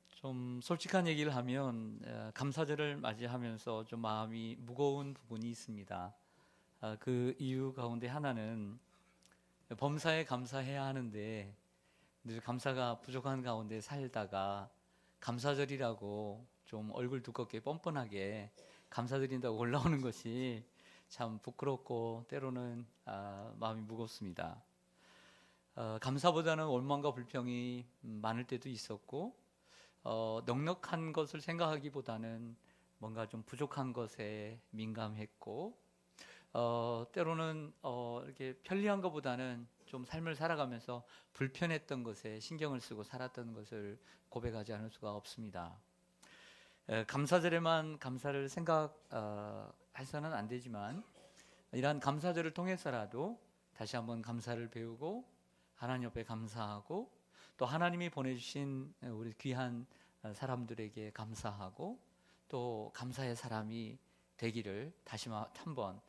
좀 솔직한 얘기를 하면 감사절을 맞이하면서 좀 마음이 무거운 부분이 있습니다. 그 이유 가운데 하나는 범사에 감사해야 하는데 늘 감사가 부족한 가운데 살다가 감사절이라고 좀 얼굴 두껍게 뻔뻔하게 감사드린다고 올라오는 것이 참 부끄럽고 때로는 마음이 무겁습니다. 감사보다는 원망과 불평이 많을 때도 있었고 넉넉한 것을 생각하기보다는 뭔가 좀 부족한 것에 민감했고 때로는 이렇게 편리한 것보다는 좀 삶을 살아가면서 불편했던 것에 신경을 쓰고 살았던 것을 고백하지 않을 수가 없습니다. 감사절에만 감사를 생각해서는 안 되지만 이러한 감사절을 통해서라도 다시 한번 감사를 배우고 하나님 옆에 감사하고 또 하나님이 보내주신 우리 귀한 사람들에게 감사하고 또 감사의 사람이 되기를 다시 한번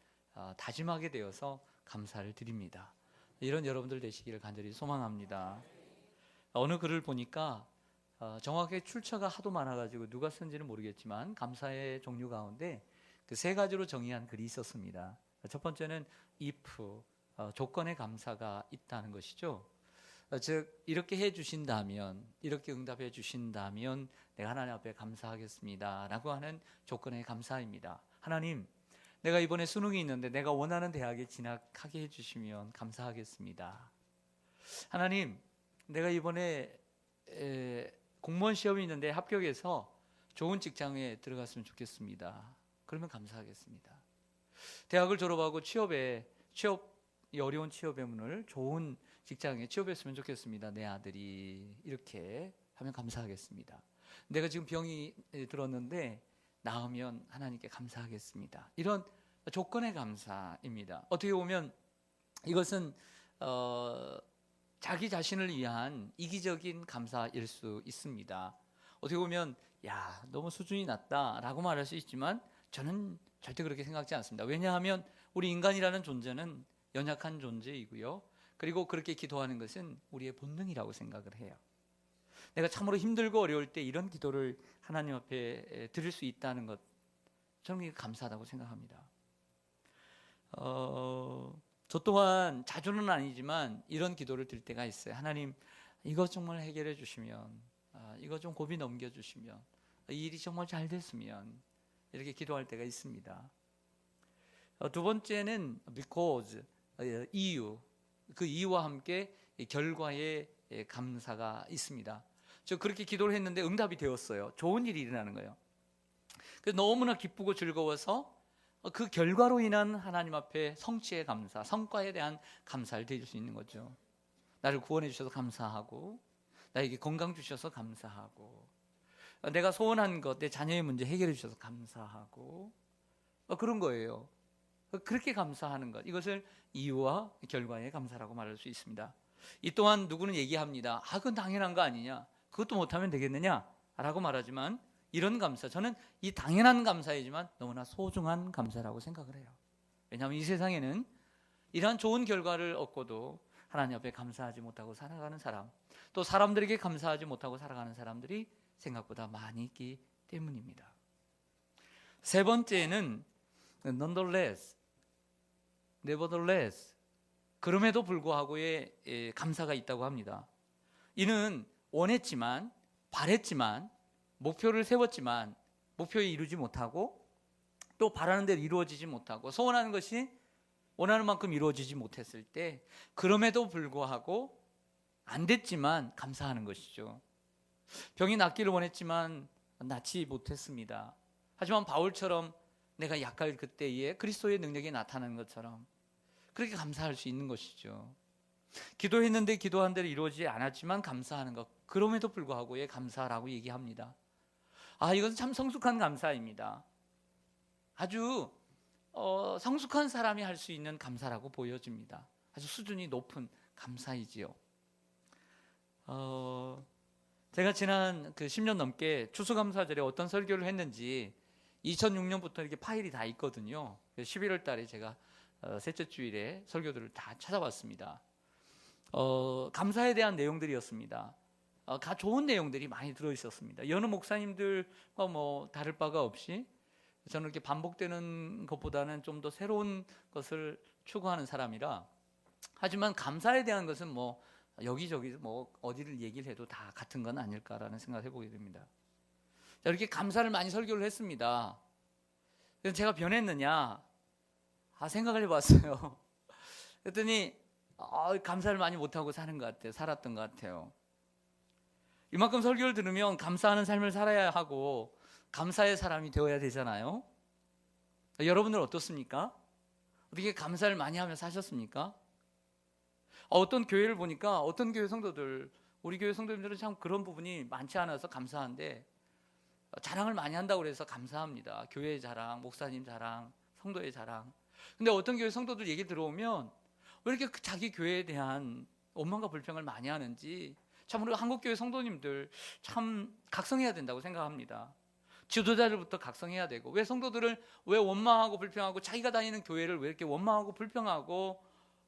다짐하게 되어서 감사를 드립니다. 이런 여러분들 되시기를 간절히 소망합니다. 어느 글을 보니까 정확하게 출처가 하도 많아가지고 누가 쓴지는 모르겠지만 감사의 종류 가운데 그 세 가지로 정의한 글이 있었습니다. 첫 번째는 if, 조건의 감사가 있다는 것이죠. 즉 이렇게 해주신다면, 이렇게 응답해 주신다면 내가 하나님 앞에 감사하겠습니다 라고 하는 조건의 감사입니다. 하나님, 내가 이번에 수능이 있는데 내가 원하는 대학에 진학하게 해주시면 감사하겠습니다. 하나님, 내가 이번에 공무원 시험이 있는데 합격해서 좋은 직장에 들어갔으면 좋겠습니다. 그러면 감사하겠습니다. 대학을 졸업하고 취업이 어려운 취업의 문을 좋은 직장에 취업했으면 좋겠습니다. 내 아들이 이렇게 하면 감사하겠습니다. 내가 지금 병이 들었는데 나으면 하나님께 감사하겠습니다. 이런 조건의 감사입니다. 어떻게 보면 이것은 자기 자신을 위한 이기적인 감사일 수 있습니다. 어떻게 보면 야, 너무 수준이 낮다라고 말할 수 있지만 저는 절대 그렇게 생각지 않습니다. 왜냐하면 우리 인간이라는 존재는 연약한 존재이고요. 그리고 그렇게 기도하는 것은 우리의 본능이라고 생각을 해요. 내가 참으로 힘들고 어려울 때 이런 기도를 하나님 앞에 드릴 수 있다는 것, 저는 감사하다고 생각합니다. 저 또한 자주는 아니지만 이런 기도를 드릴 때가 있어요. 하나님, 이것 정말 해결해 주시면, 이거 좀 고비 넘겨주시면, 이 일이 정말 잘 됐으면, 이렇게 기도할 때가 있습니다. 두 번째는 because, 이유, 그 이유와 함께 결과의 감사가 있습니다. 저 그렇게 기도를 했는데 응답이 되었어요. 좋은 일이 일어나는 거예요. 그래서 너무나 기쁘고 즐거워서 그 결과로 인한 하나님 앞에 성취의 감사, 성과에 대한 감사를 드릴 수 있는 거죠. 나를 구원해 주셔서 감사하고, 나에게 건강 주셔서 감사하고, 내가 소원한 것, 내 자녀의 문제 해결해 주셔서 감사하고, 그런 거예요. 그렇게 감사하는 것, 이것을 이유와 결과의 감사라고 말할 수 있습니다. 이 또한 누구는 얘기합니다. 그건 당연한 거 아니냐, 그것도 못하면 되겠느냐 라고 말하지만, 이런 감사, 저는 이 당연한 감사이지만 너무나 소중한 감사라고 생각을 해요. 왜냐하면 이 세상에는 이러한 좋은 결과를 얻고도 하나님 앞에 감사하지 못하고 살아가는 사람, 또 사람들에게 감사하지 못하고 살아가는 사람들이 생각보다 많이 있기 때문입니다. 세 번째는 nonetheless, nevertheless, 그럼에도 불구하고의 감사가 있다고 합니다. 이는 원했지만, 바랬지만, 목표를 세웠지만 목표에 이루지 못하고, 또 바라는 대로 이루어지지 못하고, 소원하는 것이 원하는 만큼 이루어지지 못했을 때 그럼에도 불구하고 안 됐지만 감사하는 것이죠. 병이 낫기를 원했지만 낫지 못했습니다. 하지만 바울처럼 내가 약할 그때에 그리스도의 능력이 나타나는 것처럼 그렇게 감사할 수 있는 것이죠. 기도했는데 기도한 대로 이루어지지 않았지만 감사하는 것, 그럼에도 불구하고의 감사라고 얘기합니다. 이것은 참 성숙한 감사입니다. 아주 성숙한 사람이 할 수 있는 감사라고 보여집니다. 아주 수준이 높은 감사이지요. 제가 지난 10년 넘게 추수감사절에 어떤 설교를 했는지 2006년부터 이렇게 파일이 다 있거든요. 11월 달에 제가 셋째 주일에 설교들을 다 찾아봤습니다. 감사에 대한 내용들이었습니다. 좋은 내용들이 많이 들어있었습니다. 여느 목사님들과 뭐 다를 바가 없이 저는 이렇게 반복되는 것보다는 좀 더 새로운 것을 추구하는 사람이라, 하지만 감사에 대한 것은 뭐 여기저기 뭐 어디를 얘기를 해도 다 같은 건 아닐까라는 생각을 해보게 됩니다. 자, 이렇게 감사를 많이 설교를 했습니다. 그래서 제가 변했느냐? 생각을 해봤어요. 그랬더니 감사를 많이 못하고 사는 것 같아요. 살았던 것 같아요. 이만큼 설교를 들으면 감사하는 삶을 살아야 하고 감사의 사람이 되어야 되잖아요. 여러분들 어떻습니까? 어떻게 감사를 많이 하며 사셨습니까? 어떤 교회를 보니까 어떤 교회 성도들, 우리 교회 성도님들은 참 그런 부분이 많지 않아서 감사한데 자랑을 많이 한다고 해서 감사합니다. 교회의 자랑, 목사님 자랑, 성도의 자랑. 근데 어떤 교회 성도들 얘기 들어오면 왜 이렇게 자기 교회에 대한 원망과 불평을 많이 하는지 참 우리 한국교회 성도님들 참 각성해야 된다고 생각합니다. 지도자들부터 각성해야 되고, 왜 성도들을 왜 원망하고 불평하고 자기가 다니는 교회를 왜 이렇게 원망하고 불평하고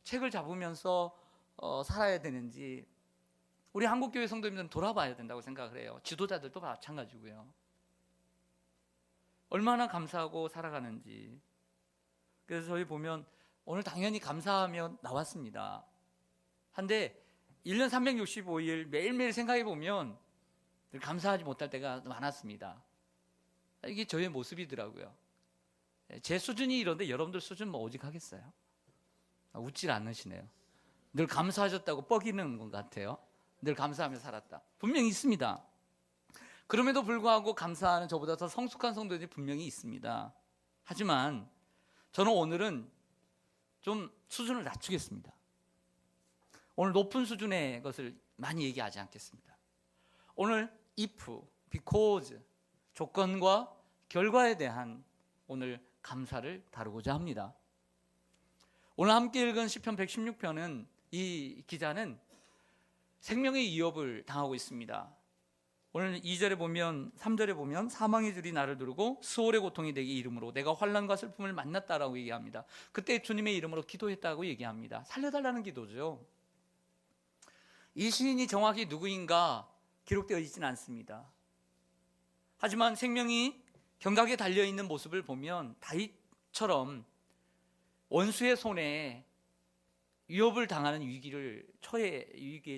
책을 잡으면서 살아야 되는지 우리 한국교회 성도님들은 돌아봐야 된다고 생각을 해요. 지도자들도 마찬가지고요. 얼마나 감사하고 살아가는지. 그래서 저희 보면 오늘 당연히 감사하며 나왔습니다. 한데 1년 365일 매일매일 생각해 보면 감사하지 못할 때가 많았습니다. 이게 저의 모습이더라고요. 제 수준이 이런데 여러분들 수준 뭐 오직 하겠어요? 웃질 않으시네요. 늘 감사하셨다고 뻐기는 것 같아요. 늘 감사하며 살았다. 분명히 있습니다. 그럼에도 불구하고 감사하는 저보다 더 성숙한 성도들이 분명히 있습니다. 하지만 저는 오늘은 좀 수준을 낮추겠습니다. 오늘 높은 수준의 것을 많이 얘기하지 않겠습니다. 오늘 if, because, 조건과 결과에 대한 오늘 감사를 다루고자 합니다. 오늘 함께 읽은 시편 116편은 이 기자는 생명의 위협을 당하고 있습니다. 오늘 2절에 보면 3절에 보면 사망의 줄이 나를 두르고 수월의 고통이 내게 이름으로 내가 환난과 슬픔을 만났다라고 얘기합니다. 그때 주님의 이름으로 기도했다고 얘기합니다. 살려달라는 기도죠. 이 시인이 정확히 누구인가 기록되어 있지는 않습니다. 하지만 생명이 경각에 달려있는 모습을 보면 다윗처럼 원수의 손에 위협을 당하는 위기에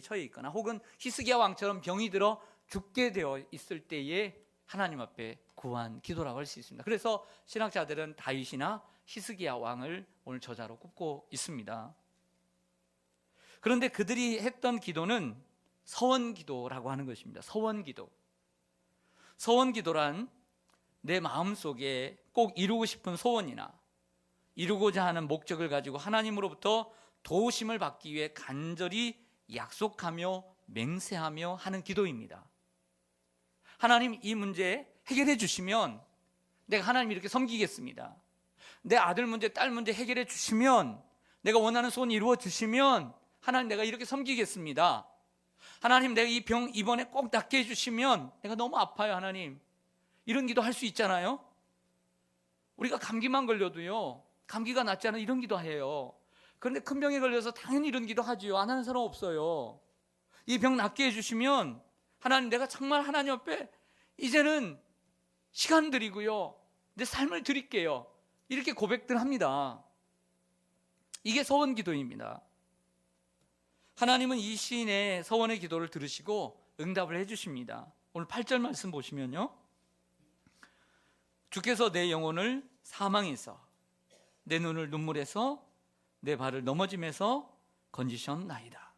처해 있거나 혹은 히스기야 왕처럼 병이 들어 죽게 되어 있을 때에 하나님 앞에 구한 기도라고 할 수 있습니다. 그래서 신학자들은 다윗이나 히스기야 왕을 오늘 저자로 꼽고 있습니다. 그런데 그들이 했던 기도는 서원기도라고 하는 것입니다. 서원기도. 서원기도란 내 마음속에 꼭 이루고 싶은 소원이나 이루고자 하는 목적을 가지고 하나님으로부터 도우심을 받기 위해 간절히 약속하며 맹세하며 하는 기도입니다. 하나님, 이 문제 해결해 주시면 내가 하나님 이렇게 섬기겠습니다. 내 아들 문제, 딸 문제 해결해 주시면, 내가 원하는 소원 이루어 주시면 하나님 내가 이렇게 섬기겠습니다. 하나님, 내가 이 병 이번에 꼭 낫게 해주시면, 내가 너무 아파요 하나님. 이런 기도 할 수 있잖아요. 우리가 감기만 걸려도요, 감기가 낫지 않은 이런 기도 해요. 그런데 큰 병에 걸려서 당연히 이런 기도 하지요. 안 하는 사람 없어요. 이 병 낫게 해주시면 하나님, 내가 정말 하나님 앞에 이제는 시간 드리고요, 내 삶을 드릴게요. 이렇게 고백들 합니다. 이게 서원 기도입니다. 하나님은 이 시인의 서원의 기도를 들으시고 응답을 해주십니다. 오늘 8절 말씀 보시면요, 주께서 내 영혼을 사망에서, 내 눈을 눈물에서, 내 발을 넘어짐에서 건지셨나이다.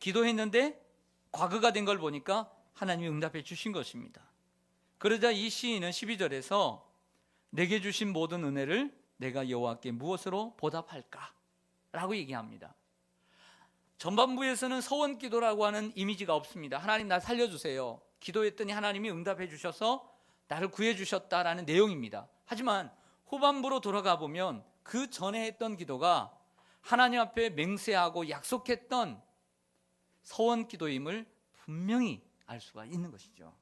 기도했는데 과거가 된 걸 보니까 하나님이 응답해 주신 것입니다. 그러자 이 시인은 12절에서 내게 주신 모든 은혜를 내가 여호와께 무엇으로 보답할까? 라고 얘기합니다. 전반부에서는 서원기도라고 하는 이미지가 없습니다. 하나님, 나 살려주세요. 기도했더니 하나님이 응답해 주셔서 나를 구해 주셨다라는 내용입니다. 하지만 후반부로 돌아가 보면 그 전에 했던 기도가 하나님 앞에 맹세하고 약속했던 서원기도임을 분명히 알 수가 있는 것이죠.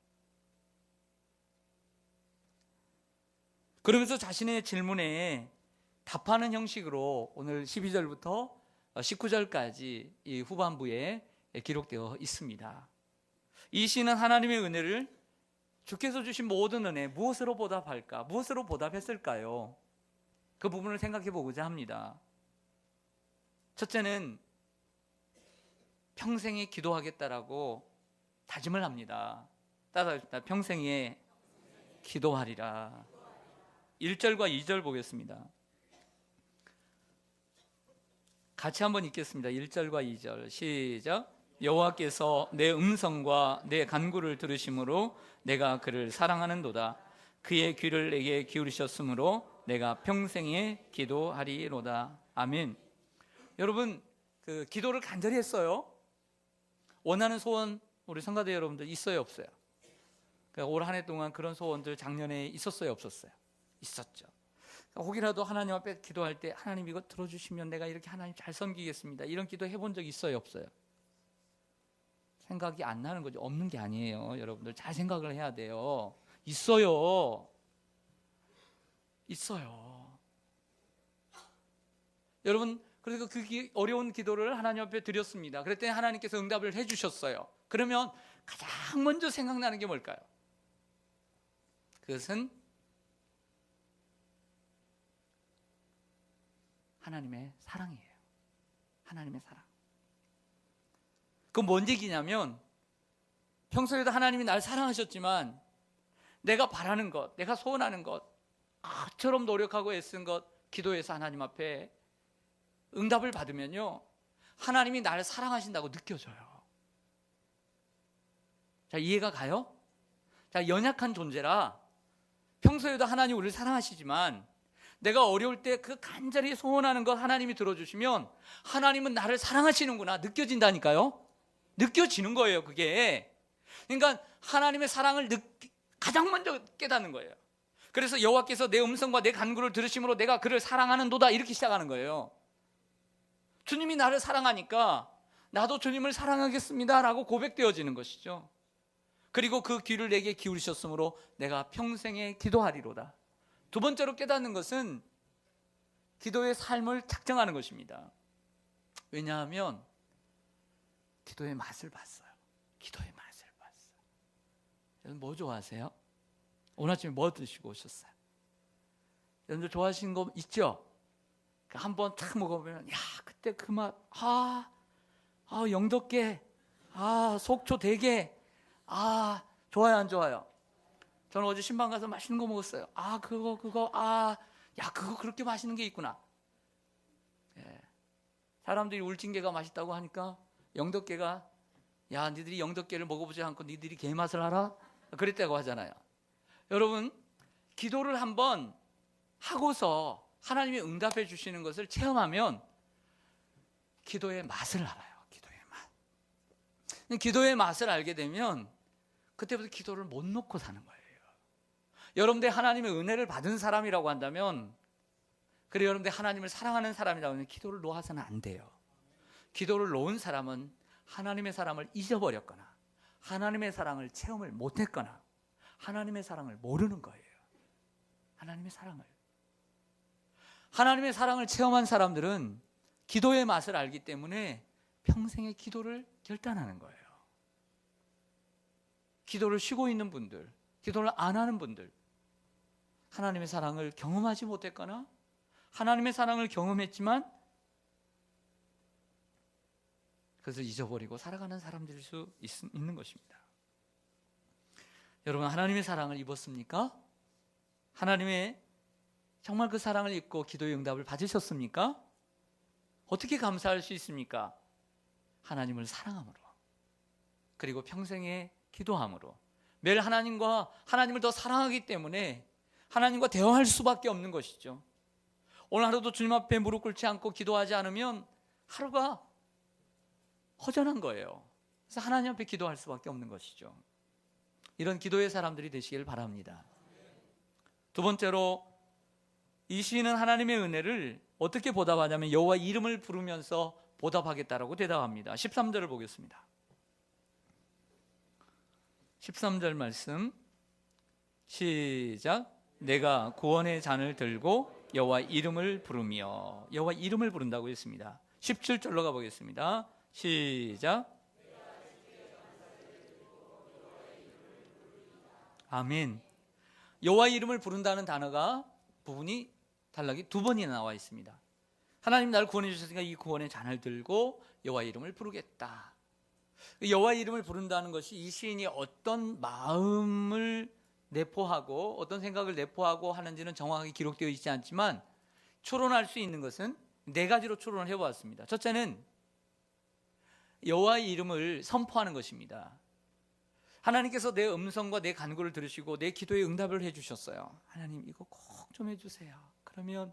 그러면서 자신의 질문에 답하는 형식으로 오늘 12절부터 19절까지 이 후반부에 기록되어 있습니다. 이 시인은 하나님의 은혜를 주께서 주신 모든 은혜 무엇으로 보답할까? 무엇으로 보답했을까요? 그 부분을 생각해 보고자 합니다. 첫째는 평생에 기도하겠다라고 다짐을 합니다. 따라합시다. 평생에 기도하리라. 1절과 2절 보겠습니다. 같이 한번 읽겠습니다. 1절과 2절 시작. 여호와께서 내 음성과 내 간구를 들으심으로 내가 그를 사랑하는도다. 그의 귀를 내게 기울이셨으므로 내가 평생에 기도하리로다. 아멘. 여러분, 그 기도를 간절히 했어요. 원하는 소원 우리 성가대 여러분들 있어요, 없어요? 올 한 해 동안 그런 소원들 작년에 있었어요, 없었어요? 있었죠. 혹이라도 하나님 앞에 기도할 때 하나님 이거 들어주시면 내가 이렇게 하나님 잘 섬기겠습니다, 이런 기도 해본 적 있어요, 없어요? 생각이 안 나는 거죠. 없는 게 아니에요. 여러분들 잘 생각을 해야 돼요. 있어요. 있어요. 여러분, 그래서 그 어려운 기도를 하나님 앞에 드렸습니다. 그랬더니 하나님께서 응답을 해주셨어요. 그러면 가장 먼저 생각나는 게 뭘까요? 그것은 하나님의 사랑이에요. 하나님의 사랑. 그건 뭔 얘기냐면, 평소에도 하나님이 날 사랑하셨지만 내가 바라는 것, 내가 소원하는 것, 그처럼 노력하고 애쓴 것, 기도해서 하나님 앞에 응답을 받으면요, 하나님이 나를 사랑하신다고 느껴져요. 자, 이해가 가요? 자, 연약한 존재라 평소에도 하나님 우리를 사랑하시지만 내가 어려울 때 그 간절히 소원하는 것 하나님이 들어주시면 하나님은 나를 사랑하시는구나 느껴진다니까요. 느껴지는 거예요, 그게. 그러니까 하나님의 사랑을 가장 먼저 깨닫는 거예요. 그래서 여호와께서 내 음성과 내 간구를 들으심으로 내가 그를 사랑하는도다, 이렇게 시작하는 거예요. 주님이 나를 사랑하니까 나도 주님을 사랑하겠습니다 라고 고백되어지는 것이죠. 그리고 그 귀를 내게 기울이셨으므로 내가 평생에 기도하리로다. 두 번째로 깨닫는 것은 기도의 삶을 작정하는 것입니다. 왜냐하면 기도의 맛을 봤어요. 기도의 맛을 봤어요. 여러분 뭐 좋아하세요? 오늘 아침에 뭐 드시고 오셨어요? 여러분들 좋아하시는 거 있죠? 한번 탁 먹어보면, 야, 그때 그 맛, 영덕게, 속초 대게, 좋아요, 안 좋아요? 저는 어제 신방 가서 맛있는 거 먹었어요. 그거, 그거 그렇게 맛있는 게 있구나. 예. 사람들이 울진게가 맛있다고 하니까 영덕게가, 야, 니들이 영덕게를 먹어보지 않고 니들이 게 맛을 알아? 그랬다고 하잖아요. 여러분, 기도를 한번 하고서 하나님이 응답해 주시는 것을 체험하면 기도의 맛을 알아요. 기도의 맛. 기도의 맛을 알게 되면 그때부터 기도를 못 놓고 사는 거예요. 여러분들 하나님의 은혜를 받은 사람이라고 한다면, 그리고 여러분들 하나님을 사랑하는 사람이라고 하면 기도를 놓아서는 안 돼요. 기도를 놓은 사람은 하나님의 사랑을 잊어버렸거나 하나님의 사랑을 체험을 못했거나 하나님의 사랑을 모르는 거예요. 하나님의 사랑을 체험한 사람들은 기도의 맛을 알기 때문에 평생의 기도를 결단하는 거예요. 기도를 쉬고 있는 분들, 기도를 안 하는 분들, 하나님의 사랑을 경험하지 못했거나 하나님의 사랑을 경험했지만 그것을 잊어버리고 살아가는 사람들일 수 있는 것입니다. 여러분, 하나님의 사랑을 입었습니까? 하나님의 정말 그 사랑을 입고 기도의 응답을 받으셨습니까? 어떻게 감사할 수 있습니까? 하나님을 사랑함으로, 그리고 평생에 기도함으로, 매일 하나님을 더 사랑하기 때문에 하나님과 대화할 수밖에 없는 것이죠. 오늘 하루도 주님 앞에 무릎 꿇지 않고 기도하지 않으면 하루가 허전한 거예요. 그래서 하나님 앞에 기도할 수밖에 없는 것이죠. 이런 기도의 사람들이 되시길 바랍니다. 두 번째로, 이 시인은 하나님의 은혜를 어떻게 보답하냐면 여호와 이름을 부르면서 보답하겠다라고 대답합니다. 13절을 보겠습니다. 13절 말씀 시작. 내가 구원의 잔을 들고 여호와 이름을 부르며, 여호와 이름을 부른다고 했습니다. 17절로 가보겠습니다. 시작. 아멘. 여호와의 이름을 부른다는 단어가 부분이 단락이 2번이나 나와 있습니다. 하나님 나를 구원해 주셨으니까 이 구원의 잔을 들고 여호와의 이름을 부르겠다. 여호와의 이름을 부른다는 것이 이 시인이 어떤 마음을 내포하고 어떤 생각을 내포하고 하는지는 정확하게 기록되어 있지 않지만 추론할 수 있는 것은 4가지로 추론을 해보았습니다. 첫째는 여호와의 이름을 선포하는 것입니다. 하나님께서 내 음성과 내 간구를 들으시고 내 기도에 응답을 해주셨어요. 하나님 이거 꼭 좀 해주세요. 그러면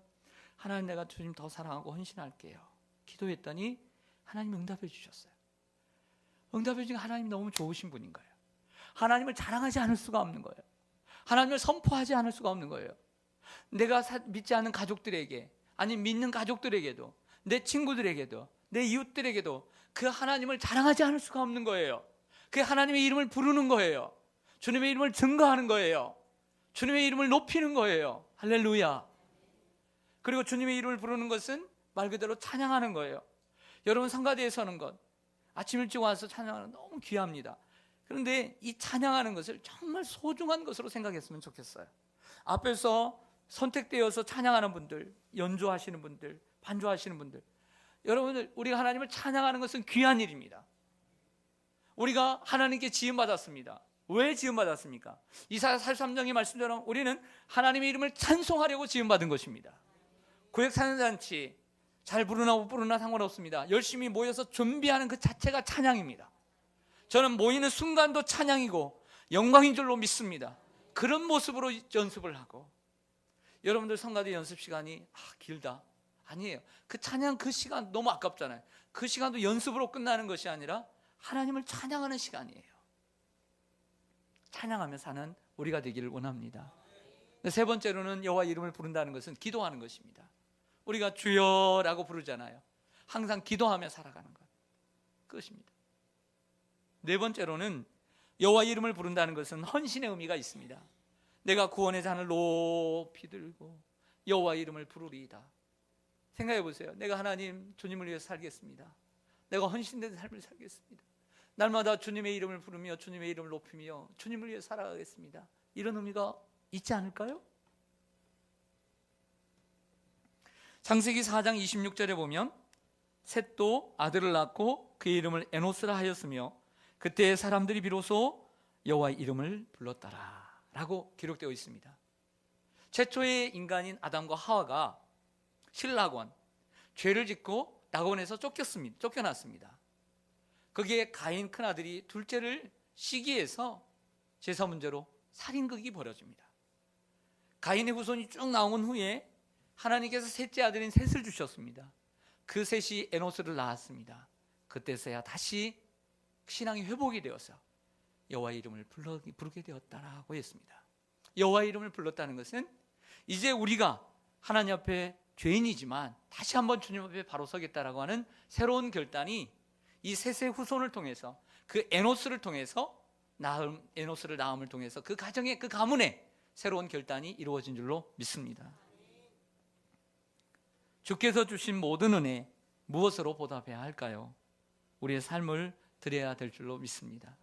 하나님 내가 주님 더 사랑하고 헌신할게요. 기도했더니 하나님 응답해 주셨어요. 응답해 주신 하나님이 너무 좋으신 분인 거예요. 하나님을 자랑하지 않을 수가 없는 거예요. 하나님을 선포하지 않을 수가 없는 거예요. 내가 믿지 않는 가족들에게, 아니 믿는 가족들에게도, 내 친구들에게도, 내 이웃들에게도 그 하나님을 자랑하지 않을 수가 없는 거예요. 그 하나님의 이름을 부르는 거예요. 주님의 이름을 증거하는 거예요. 주님의 이름을 높이는 거예요. 할렐루야. 그리고 주님의 이름을 부르는 것은 말 그대로 찬양하는 거예요. 여러분 성가대에 서는 것, 아침 일찍 와서 찬양하는 것 너무 귀합니다. 그런데 이 찬양하는 것을 정말 소중한 것으로 생각했으면 좋겠어요. 앞에서 선택되어서 찬양하는 분들, 연주하시는 분들, 반주하시는 분들, 여러분들 우리가 하나님을 찬양하는 것은 귀한 일입니다. 우리가 하나님께 지음받았습니다. 왜 지음받았습니까? 이사야 43장의 말씀처럼 우리는 하나님의 이름을 찬송하려고 지음받은 것입니다. 구역 찬양잔치 잘 부르나 못 부르나 상관없습니다. 열심히 모여서 준비하는 그 자체가 찬양입니다. 저는 모이는 순간도 찬양이고 영광인 줄로 믿습니다. 그런 모습으로 연습을 하고, 여러분들 성가대 연습 시간이 길다? 아니에요. 그 찬양 그 시간 너무 아깝잖아요. 그 시간도 연습으로 끝나는 것이 아니라 하나님을 찬양하는 시간이에요. 찬양하며 사는 우리가 되기를 원합니다. 세 번째로는 여호와 이름을 부른다는 것은 기도하는 것입니다. 우리가 주여라고 부르잖아요. 항상 기도하며 살아가는 것, 그것입니다. 네 번째로는 여호와 이름을 부른다는 것은 헌신의 의미가 있습니다. 내가 구원의 잔을 높이 들고 여호와 이름을 부르리이다. 생각해 보세요. 내가 하나님 주님을 위해서 살겠습니다. 내가 헌신된 삶을 살겠습니다. 날마다 주님의 이름을 부르며 주님의 이름을 높이며 주님을 위해 살아가겠습니다. 이런 의미가 있지 않을까요? 창세기 4장 26절에 보면 셋도 아들을 낳고 그의 이름을 에노스라 하였으며 그때 사람들이 비로소 여호와의 이름을 불렀더라 라고 기록되어 있습니다. 최초의 인간인 아담과 하와가 신락원, 죄를 짓고 낙원에서 쫓겨났습니다. 거기에 가인 큰아들이 둘째를 시기해서 제사 문제로 살인극이 벌어집니다. 가인의 후손이 쭉 나온 후에 하나님께서 셋째 아들인 셋을 주셨습니다. 그 셋이 에노스를 낳았습니다. 그때서야 다시 신앙이 회복이 되어서 여호와의 이름을 부르게 되었다라고 했습니다. 여호와의 이름을 불렀다는 것은 이제 우리가 하나님 앞에 죄인이지만 다시 한번 주님 앞에 바로 서겠다라고 하는 새로운 결단이 이 셋의 후손을 통해서, 그 에노스를 통해서 에노스를 낳음을 통해서 그 가정의 그 가문에 새로운 결단이 이루어진 줄로 믿습니다. 주께서 주신 모든 은혜 무엇으로 보답해야 할까요? 우리의 삶을 드려야 될 줄로 믿습니다.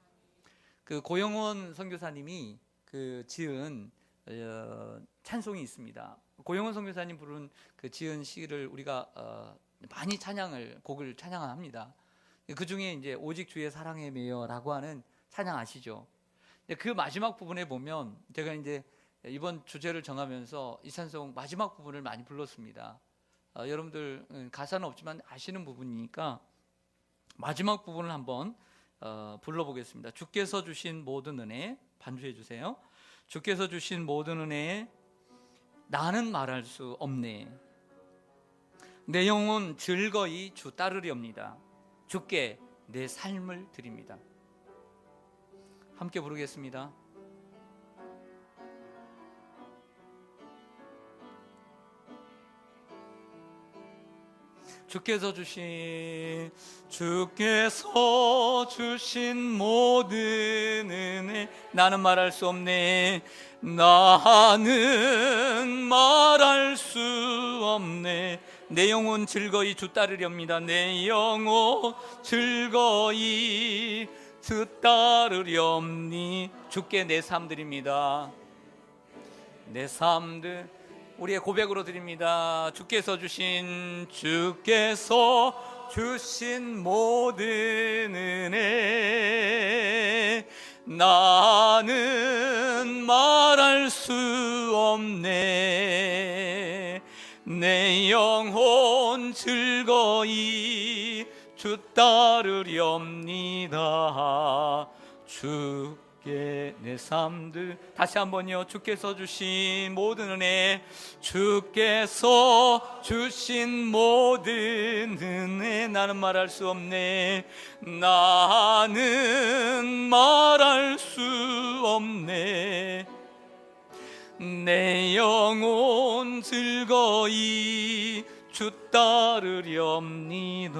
그 고영원 선교사님이 지은 찬송이 있습니다. 고영원 선교사님 부른 그 지은 시를 우리가 많이 곡을 찬양합니다. 그 중에 이제 오직 주의 사랑에 매여라고 하는 찬양 아시죠? 그 마지막 부분에 보면 제가 이제 이번 주제를 정하면서 이 찬송 마지막 부분을 많이 불렀습니다. 여러분들 가사는 없지만 아시는 부분이니까 마지막 부분을 한번 불러보겠습니다. 주께서 주신 모든 은혜 반주해 주세요. 주께서 주신 모든 은혜에 나는 말할 수 없네. 내 영혼 즐거이 주 따르리옵니다. 주께 내 삶을 드립니다. 함께 부르겠습니다. 주께서 주신 모든 은혜 나는 말할 수 없네. 나는 말할 수 없네. 내 영혼 즐거이 주 따르렵니다. 내 영혼 즐거이 따르렵니. 주께 내 삶 드립니다. 내 삶들 우리의 고백으로 드립니다. 주께서 주신 모든 은혜 나는 말할 수 없네. 내 영혼 즐거이 주 따르렵니다. 주께 내 삶들. 다시 한번요. 주께서 주신 모든 은혜, 주께서 주신 모든 은혜 나는 말할 수 없네. 나는 말할 수 없네. 내 영혼 즐거이 주 따르렵니다.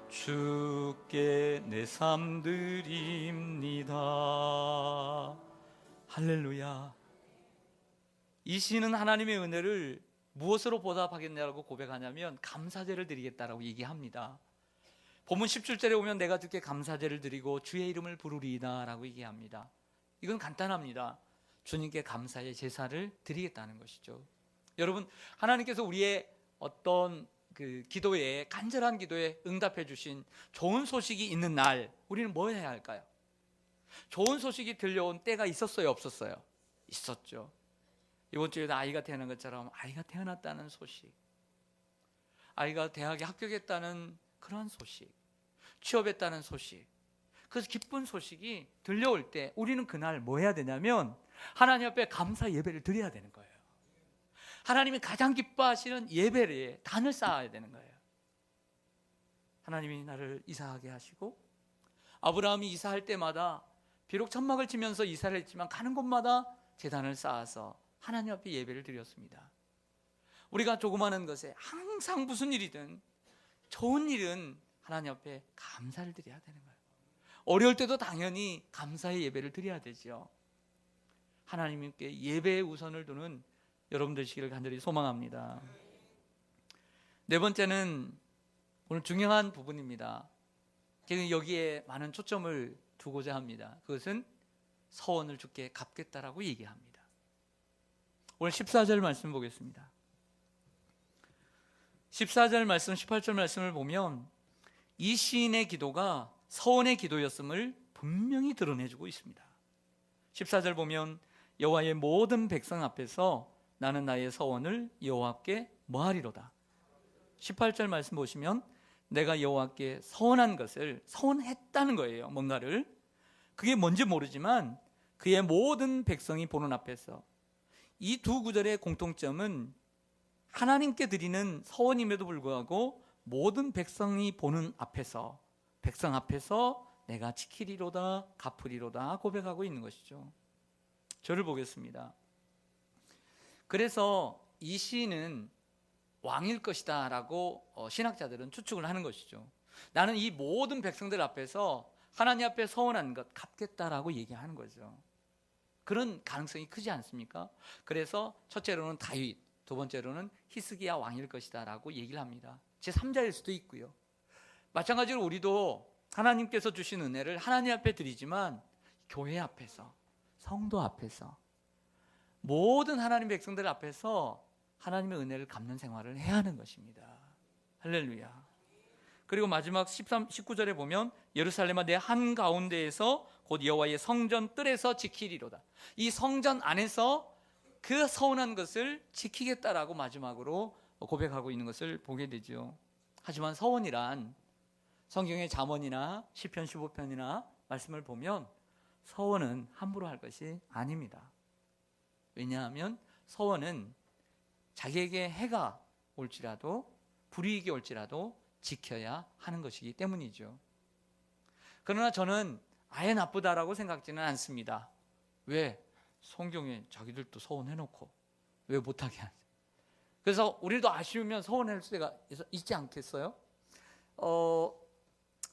주께 내 삶 드립니다. 할렐루야. 이 시인은 하나님의 은혜를 무엇으로 보답하겠냐고 고백하냐면 감사제를 드리겠다라고 얘기합니다. 본문 17절에 오면 내가 주께 감사제를 드리고 주의 이름을 부르리이다 라고 얘기합니다. 이건 간단합니다. 주님께 감사의 제사를 드리겠다는 것이죠. 여러분, 하나님께서 우리의 어떤 기도에, 간절한 기도에 응답해 주신 좋은 소식이 있는 날, 우리는 뭐 해야 할까요? 좋은 소식이 들려온 때가 있었어요, 없었어요? 있었죠. 이번 주에도 아이가 태어난 것처럼 아이가 태어났다는 소식, 아이가 대학에 합격했다는 그런 소식, 취업했다는 소식, 그 기쁜 소식이 들려올 때 우리는 그날 뭐 해야 되냐면 하나님 앞에 감사 예배를 드려야 되는 거예요. 하나님이 가장 기뻐하시는 예배에 단을 쌓아야 되는 거예요. 하나님이 나를 이사하게 하시고, 아브라함이 이사할 때마다 비록 천막을 치면서 이사를 했지만 가는 곳마다 제단을 쌓아서 하나님 앞에 예배를 드렸습니다. 우리가 조그마한 것에 항상 무슨 일이든 좋은 일은 하나님 앞에 감사를 드려야 되는 거예요. 어려울 때도 당연히 감사의 예배를 드려야 되죠. 하나님께 예배의 우선을 두는 여러분 되시기를 간절히 소망합니다. 네 번째는 오늘 중요한 부분입니다. 저는 여기에 많은 초점을 두고자 합니다. 그것은 서원을 주께 갚겠다라고 얘기합니다. 오늘 14절 말씀 보겠습니다. 14절 말씀, 18절 말씀을 보면 이 시인의 기도가 서원의 기도였음을 분명히 드러내주고 있습니다. 14절 보면 여호와의 모든 백성 앞에서 나는 나의 서원을 여호와께 뭐하리로다. 18절 말씀 보시면 내가 여호와께 서원한 것을 서원했다는 거예요. 뭔가를. 그게 뭔지 모르지만 그의 모든 백성이 보는 앞에서, 이 두 구절의 공통점은 하나님께 드리는 서원임에도 불구하고 모든 백성이 보는 앞에서, 백성 앞에서 내가 지키리로다, 갚으리로다 고백하고 있는 것이죠. 저를 보겠습니다. 그래서 이 시인은 왕일 것이다 라고 신학자들은 추측을 하는 것이죠. 나는 이 모든 백성들 앞에서 하나님 앞에 서원한 것 갚겠다라고 얘기하는 거죠. 그런 가능성이 크지 않습니까? 그래서 첫째로는 다윗, 두 번째로는 히스기야 왕일 것이다 라고 얘기를 합니다. 제3자일 수도 있고요. 마찬가지로 우리도 하나님께서 주신 은혜를 하나님 앞에 드리지만 교회 앞에서, 성도 앞에서, 모든 하나님 백성들 앞에서 하나님의 은혜를 갚는 생활을 해야 하는 것입니다. 할렐루야. 그리고 마지막 19절에 보면 예루살렘아 내 한가운데에서 곧 여호와의 성전 뜰에서 지키리로다. 이 성전 안에서 그 서운한 것을 지키겠다라고 마지막으로 고백하고 있는 것을 보게 되죠. 하지만 서원이란 성경의 잠언이나 시편 15편이나 말씀을 보면 서원은 함부로 할 것이 아닙니다. 왜냐하면 서원은 자기에게 해가 올지라도 불이익이 올지라도 지켜야 하는 것이기 때문이죠. 그러나 저는 아예 나쁘다라고 생각지는 않습니다. 왜? 성경에 자기들도 서원해놓고 왜 못하게 하지? 그래서 우리도 아쉬우면 서원할 때가 있지 않겠어요?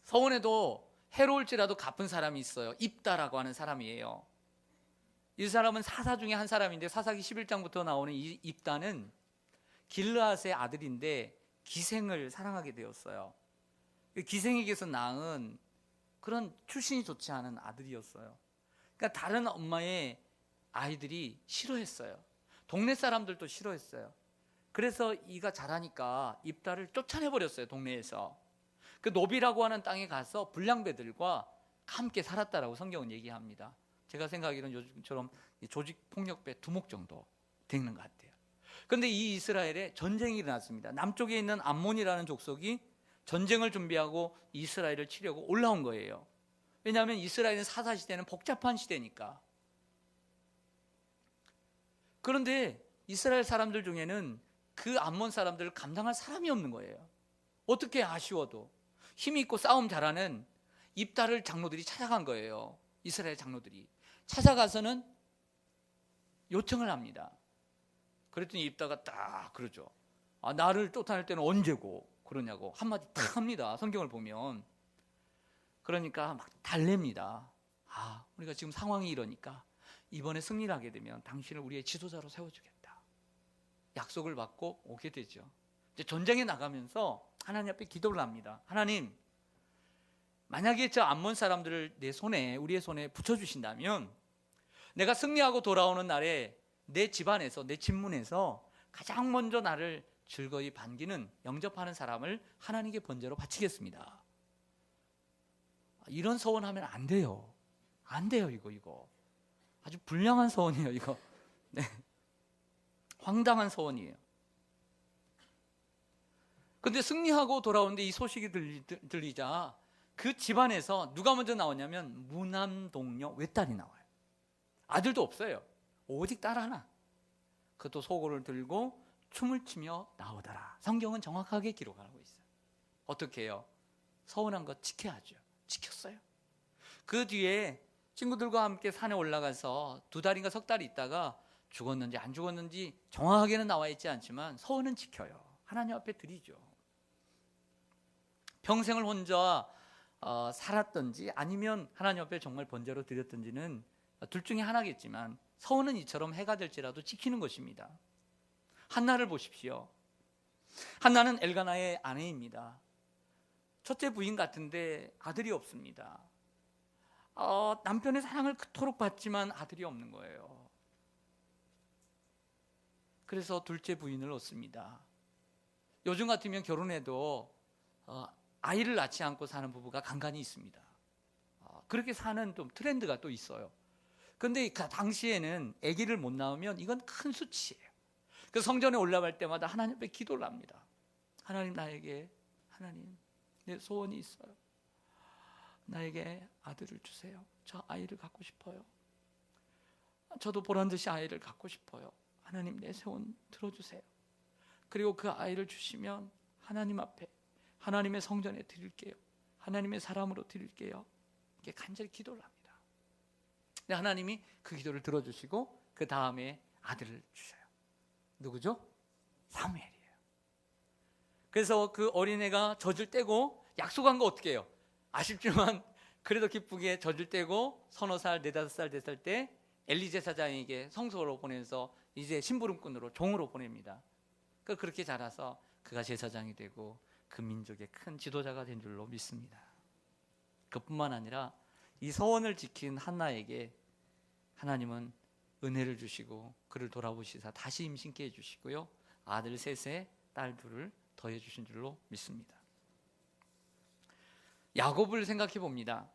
서원에도 해로울지라도 갚은 사람이 있어요. 입다라고 하는 사람이에요. 이 사람은 사사 중에 한 사람인데 사사기 11장부터 나오는 이 입다는 길르앗의 아들인데 기생을 사랑하게 되었어요. 기생에게서 낳은 그런 출신이 좋지 않은 아들이었어요. 그러니까 다른 엄마의 아이들이 싫어했어요. 동네 사람들도 싫어했어요. 그래서 이가 자라니까 입다를 쫓아내버렸어요. 동네에서. 그 노비라고 하는 땅에 가서 불량배들과 함께 살았다라고 성경은 얘기합니다. 제가 생각하기로는 요즘처럼 조직폭력배 두목 정도 되는 것 같아요. 그런데 이 이스라엘에 전쟁이 일어났습니다. 남쪽에 있는 암몬이라는 족속이 전쟁을 준비하고 이스라엘을 치려고 올라온 거예요. 왜냐하면 이스라엘은 사사시대는 복잡한 시대니까. 그런데 이스라엘 사람들 중에는 그 암몬 사람들을 감당할 사람이 없는 거예요. 어떻게 아쉬워도 힘이 있고 싸움 잘하는 입다를 장로들이 찾아간 거예요. 이스라엘 장로들이 찾아가서는 요청을 합니다. 그랬더니 입다가 딱 그러죠. 나를 쫓아낼 때는 언제고 그러냐고 한마디 딱 합니다. 성경을 보면. 그러니까 막 달랩니다. 우리가 지금 상황이 이러니까 이번에 승리를 하게 되면 당신을 우리의 지도자로 세워주겠다. 약속을 받고 오게 되죠. 이제 전쟁에 나가면서 하나님 앞에 기도를 합니다. 하나님, 만약에 저 암몬 사람들을 내 손에, 우리의 손에 붙여주신다면 내가 승리하고 돌아오는 날에 내 집안에서, 내 집문에서 가장 먼저 나를 즐거이 반기는, 영접하는 사람을 하나님께 번제로 바치겠습니다. 이런 서원하면 안 돼요. 안 돼요. 이거 아주 불량한 서원이에요. 이거 네. 황당한 서원이에요. 근데 승리하고 돌아오는데 이 소식이 들리자 그 집안에서 누가 먼저 나오냐면 무남동녀 외딸이 나와요. 아들도 없어요. 오직 딸 하나. 그것도 소고를 들고 춤을 추며 나오더라. 성경은 정확하게 기록하고 있어요. 어떻게 해요? 서운한 거 지켜야죠. 지켰어요. 그 뒤에 친구들과 함께 산에 올라가서 2달인가 3달 있다가 죽었는지 안 죽었는지 정확하게는 나와 있지 않지만 서원은 지켜요. 하나님 앞에 드리죠. 평생을 혼자 살았던지 아니면 하나님 앞에 정말 번제로 드렸던지는 둘 중에 하나겠지만 서원은 이처럼 해가 될지라도 지키는 것입니다. 한나를 보십시오. 한나는 엘가나의 아내입니다. 첫째 부인 같은데 아들이 없습니다. 남편의 사랑을 그토록 받지만 아들이 없는 거예요. 그래서 둘째 부인을 얻습니다. 요즘 같으면 결혼해도 아이를 낳지 않고 사는 부부가 간간히 있습니다. 그렇게 사는 좀 트렌드가 또 있어요. 그런데 그 당시에는 아기를 못 낳으면 이건 큰 수치예요. 그 성전에 올라갈 때마다 하나님 앞에 기도를 합니다. 하나님, 나에게, 하나님, 내 소원이 있어요. 나에게 아들을 주세요. 저 아이를 갖고 싶어요. 저도 보란듯이 아이를 갖고 싶어요. 하나님, 내 소원 들어주세요. 그리고 그 아이를 주시면 하나님 앞에, 하나님의 성전에 드릴게요. 하나님의 사람으로 드릴게요. 이렇게 간절히 기도를 합니다. 근데 하나님이 그 기도를 들어주시고 그 다음에 아들을 주셔요. 누구죠? 사무엘이에요. 그래서 그 어린애가 젖을 떼고 약속한 거 어떻게 해요? 아쉽지만 그래도 기쁘게 젖을 떼고 서너 살, 4-5살 됐을 때 엘리 제사장에게 성소로 보내서 이제 심부름꾼으로 종으로 보냅니다. 그렇게 자라서 그가 제사장이 되고 그 민족의 큰 지도자가 된 줄로 믿습니다. 그뿐만 아니라 이 서원을 지킨 한나에게 하나님은 은혜를 주시고 그를 돌아보시사 다시 임신케 해주시고요, 아들 3세, 딸 2을 더해 주신 줄로 믿습니다. 야곱을 생각해 봅니다.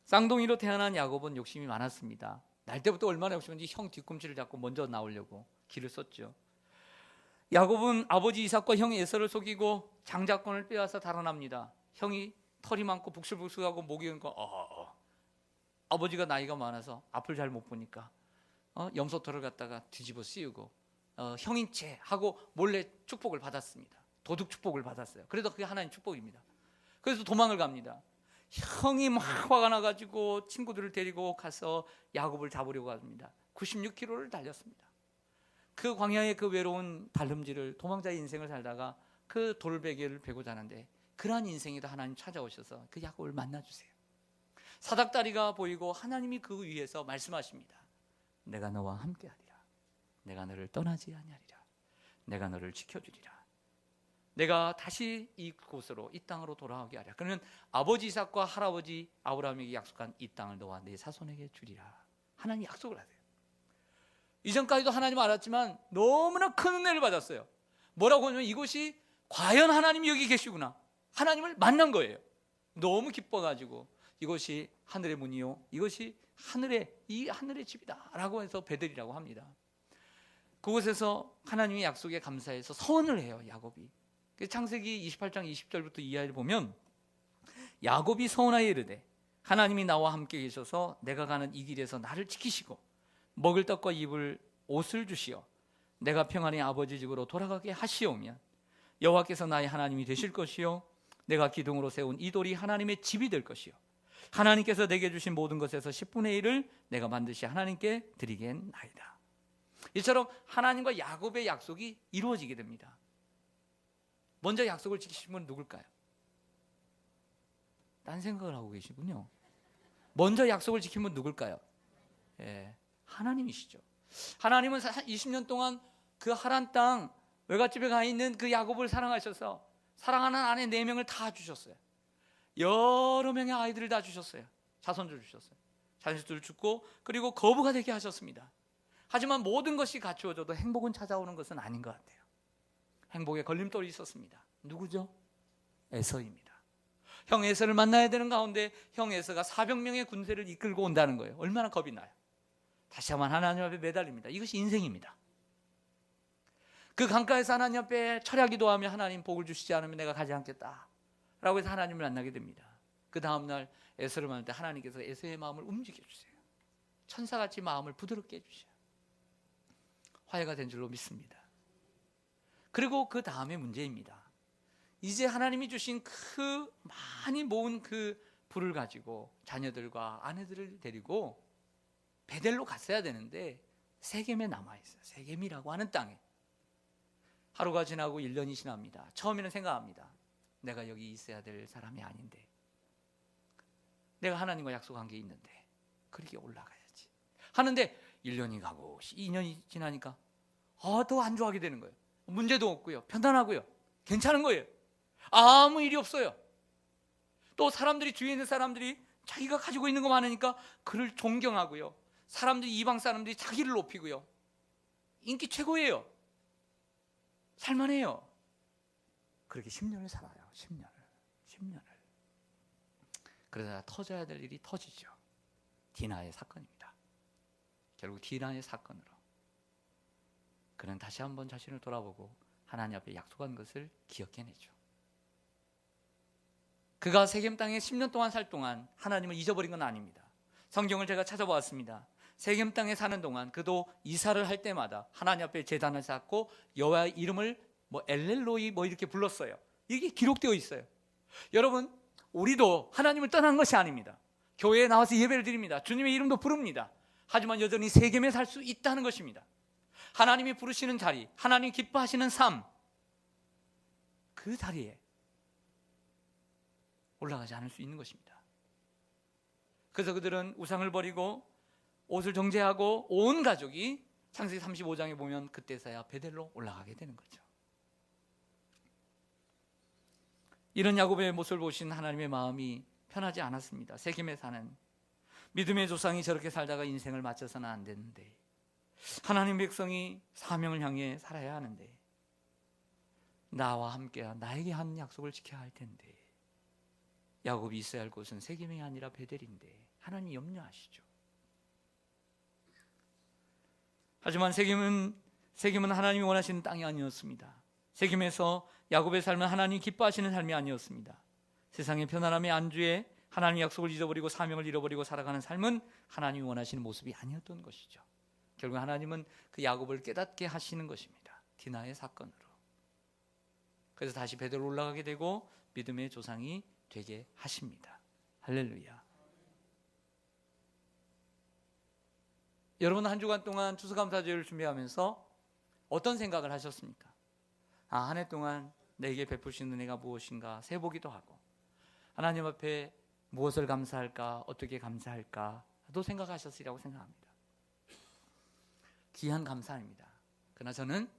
쌍둥이로 태어난 야곱은 욕심이 많았습니다. 날 때부터 얼마나 욕심인지 형 뒤꿈치를 잡고 먼저 나오려고 길을 썼죠. 야곱은 아버지 이삭과 형 에서를 속이고 장자권을 빼앗아 달아납니다. 형이 털이 많고 북실북실하고 목이 거 아버지가 나이가 많아서 앞을 잘 못 보니까 염소털을 갖다가 뒤집어 씌우고 형인 채 하고 몰래 축복을 받았습니다. 도둑 축복을 받았어요. 그래도 그게 하나님 축복입니다. 그래서 도망을 갑니다. 형이 막 화가 나가지고 친구들을 데리고 가서 야곱을 잡으려고 합니다. 96km를 달렸습니다. 그 광야의 그 외로운 달름질을, 도망자의 인생을 살다가 그 돌베개를 베고 자는데 그러한 인생에도 하나님 찾아오셔서 그 야곱을 만나주세요. 사닥다리가 보이고 하나님이 그 위에서 말씀하십니다. 내가 너와 함께하리라. 내가 너를 떠나지 아니하리라. 내가 너를 지켜주리라. 내가 다시 이곳으로, 이 땅으로 돌아오게 하랴. 그러면 아버지 이삭과 할아버지 아브라함에게 약속한 이 땅을 너와 내 자손에게 주리라. 하나님 약속을 하세요. 이전까지도 하나님 알았지만 너무나 큰 은혜를 받았어요. 뭐라고 하냐면 이곳이 과연 하나님이 여기 계시구나, 하나님을 만난 거예요. 너무 기뻐가지고 이것이 하늘의 문이요, 이것이 하늘의 집이다 라고 해서 베델이라고 합니다. 그곳에서 하나님의 약속에 감사해서 서원을 해요, 야곱이. 창세기 28장 20절부터 이하를 보면 야곱이 서원하여 이르되 하나님이 나와 함께 계셔서 내가 가는 이 길에서 나를 지키시고 먹을 떡과 입을 옷을 주시어 내가 평안히 아버지 집으로 돌아가게 하시오면 여호와께서 나의 하나님이 되실 것이요 내가 기둥으로 세운 이 돌이 하나님의 집이 될 것이요 하나님께서 내게 주신 모든 것에서 10분의 1을 내가 반드시 하나님께 드리겠나이다. 이처럼 하나님과 야곱의 약속이 이루어지게 됩니다. 먼저 약속을 지키신 분은 누굴까요? 딴 생각을 하고 계시군요. 먼저 약속을 지킨 분은 누굴까요? 하나님이시죠. 하나님은 20년 동안 그 하란 땅 외갓집에 가 있는 그 야곱을 사랑하셔서 사랑하는 아내 4명을 다 주셨어요. 여러 명의 아이들을 다 주셨어요. 자손들 주셨어요. 자손들 주고 그리고 거부가 되게 하셨습니다. 하지만 모든 것이 갖추어져도 행복은 찾아오는 것은 아닌 것 같아요. 행복에 걸림돌이 있었습니다. 누구죠? 에서입니다. 형 에서를 만나야 되는 가운데 형 에서가 400명의 군대를 이끌고 온다는 거예요. 얼마나 겁이 나요. 다시 한번 하나님 앞에 매달립니다. 이것이 인생입니다. 그 강가에서 하나님 앞에 철야기도하며 하나님 복을 주시지 않으면 내가 가지 않겠다 라고 해서 하나님을 만나게 됩니다. 그 다음날 에서를 만날 때 하나님께서 에서의 마음을 움직여 주세요. 천사같이 마음을 부드럽게 해주셔요. 화해가 된 줄로 믿습니다. 그리고 그 다음에 문제입니다. 이제 하나님이 주신 그 많이 모은 그 부를 가지고 자녀들과 아내들을 데리고 베델로 갔어야 되는데 세겜에 남아있어요. 세겜이라고 하는 땅에. 하루가 지나고 1년이 지납니다. 처음에는 생각합니다. 내가 여기 있어야 될 사람이 아닌데, 내가 하나님과 약속한 게 있는데 그렇게 올라가야지 하는데 1년이 가고 2년이 지나니까 더 안 좋아하게 되는 거예요. 문제도 없고요, 편안하고요, 괜찮은 거예요. 아무 일이 없어요. 또 사람들이, 주위에 있는 사람들이 자기가 가지고 있는 거 많으니까 그를 존경하고요, 사람들이, 이방 사람들이 자기를 높이고요, 인기 최고예요. 살만해요. 그렇게 10년을 살아요. 10년을. 그러다가 터져야 될 일이 터지죠. 디나의 사건입니다. 결국 디나의 사건으로 그는 다시 한번 자신을 돌아보고 하나님 앞에 약속한 것을 기억해내죠. 그가 세겜 땅에 10년 동안 살 동안 하나님을 잊어버린 건 아닙니다. 성경을 제가 찾아보았습니다. 세겜 땅에 사는 동안 그도 이사를 할 때마다 하나님 앞에 제단을 쌓고 여호와의 이름을 엘렐로이 이렇게 불렀어요. 이게 기록되어 있어요. 여러분, 우리도 하나님을 떠난 것이 아닙니다. 교회에 나와서 예배를 드립니다. 주님의 이름도 부릅니다. 하지만 여전히 세겜에 살 수 있다는 것입니다. 하나님이 부르시는 자리, 하나님 기뻐하시는 삶, 그 자리에 올라가지 않을 수 있는 것입니다. 그래서 그들은 우상을 버리고 옷을 정제하고 온 가족이 창세기 35장에 보면 그때서야 베델로 올라가게 되는 거죠. 이런 야곱의 모습을 보신 하나님의 마음이 편하지 않았습니다. 세겜에 사는 믿음의 조상이 저렇게 살다가 인생을 마쳐서는 안 되는데, 하나님 백성이 사명을 향해 살아야 하는데, 나와 함께 나에게 한 약속을 지켜야 할 텐데, 야곱이 있어야 할 곳은 세겜이 아니라 베델인데 하나님 염려하시죠. 하지만 세겜은 하나님이 원하시는 땅이 아니었습니다. 세겜에서 야곱의 삶은 하나님 기뻐하시는 삶이 아니었습니다. 세상의 편안함의 안주에 하나님의 약속을 잊어버리고 사명을 잃어버리고 살아가는 삶은 하나님이 원하시는 모습이 아니었던 것이죠. 결국 하나님은 그 야곱을 깨닫게 하시는 것입니다. 디나의 사건으로. 그래서 다시 베델로 올라가게 되고 믿음의 조상이 되게 하십니다. 할렐루야. 여러분, 한 주간 동안 추수감사절을 준비하면서 어떤 생각을 하셨습니까? 한 해 동안 내게 베푸신 은혜가 무엇인가 세보기도 하고, 하나님 앞에 무엇을 감사할까, 어떻게 감사할까도 생각하셨으리라고 생각합니다. 귀한 감사입니다. 그러나 저는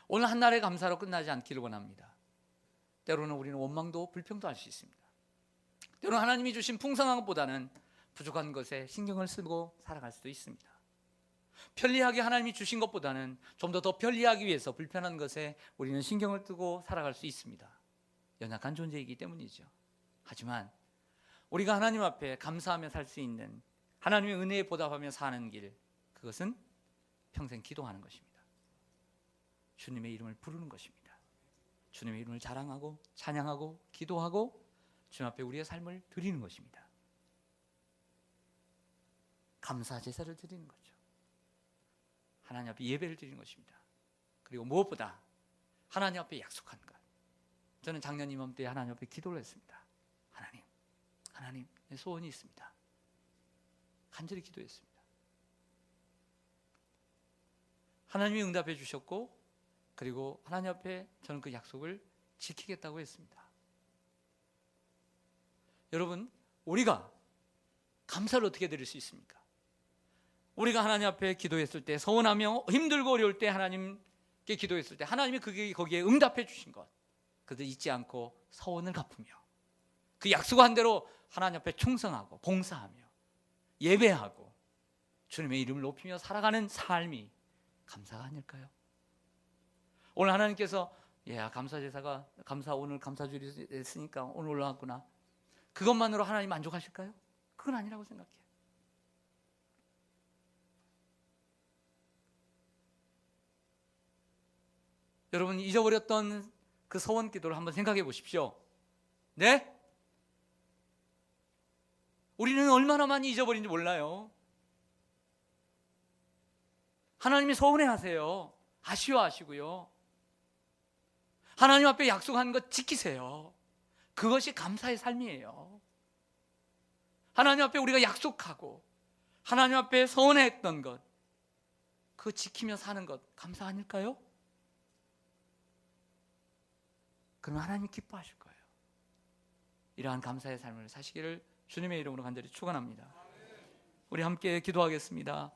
오늘 한날의 감사로 끝나지 않기를 원합니다. 때로는 우리는 원망도 불평도 할 수 있습니다. 때로는 하나님이 주신 풍성한 것보다는 부족한 것에 신경을 쓰고 살아갈 수도 있습니다. 편리하게 하나님이 주신 것보다는 좀 더 편리하기 위해서 불편한 것에 우리는 신경을 쓰고 살아갈 수 있습니다. 연약한 존재이기 때문이죠. 하지만 우리가 하나님 앞에 감사하며 살 수 있는, 하나님의 은혜에 보답하며 사는 길, 그것은 평생 기도하는 것입니다. 주님의 이름을 부르는 것입니다. 주님의 이름을 자랑하고 찬양하고 기도하고 주님 앞에 우리의 삶을 드리는 것입니다. 감사 제사를 드리는 거죠. 하나님 앞에 예배를 드리는 것입니다. 그리고 무엇보다 하나님 앞에 약속한 것. 저는 작년 이맘때 하나님 앞에 기도를 했습니다. 하나님, 내 소원이 있습니다. 간절히 기도했습니다. 하나님이 응답해 주셨고, 그리고 하나님 앞에 저는 그 약속을 지키겠다고 했습니다. 여러분, 우리가 감사를 어떻게 드릴 수 있습니까? 우리가 하나님 앞에 기도했을 때, 서운하며 힘들고 어려울 때 하나님께 기도했을 때 하나님이 거기에 응답해 주신 것, 그것을 잊지 않고 서원을 갚으며 그 약속한 대로 하나님 앞에 충성하고 봉사하며 예배하고 주님의 이름을 높이며 살아가는 삶이 감사가 아닐까요? 오늘 하나님께서 감사제사가 오늘 감사주일이 했으니까 오늘 올라왔구나, 그것만으로 하나님 만족하실까요? 그건 아니라고 생각해요. 여러분, 잊어버렸던 그 서원 기도를 한번 생각해 보십시오. 네? 우리는 얼마나 많이 잊어버린지 몰라요. 하나님이 서운해 하세요. 아쉬워하시고요. 하나님 앞에 약속한 것 지키세요. 그것이 감사의 삶이에요. 하나님 앞에 우리가 약속하고 하나님 앞에 서운했던 것, 그거 지키며 사는 것 감사 아닐까요? 그러면 하나님이 기뻐하실 거예요. 이러한 감사의 삶을 사시기를 주님의 이름으로 간절히 축원합니다. 우리 함께 기도하겠습니다.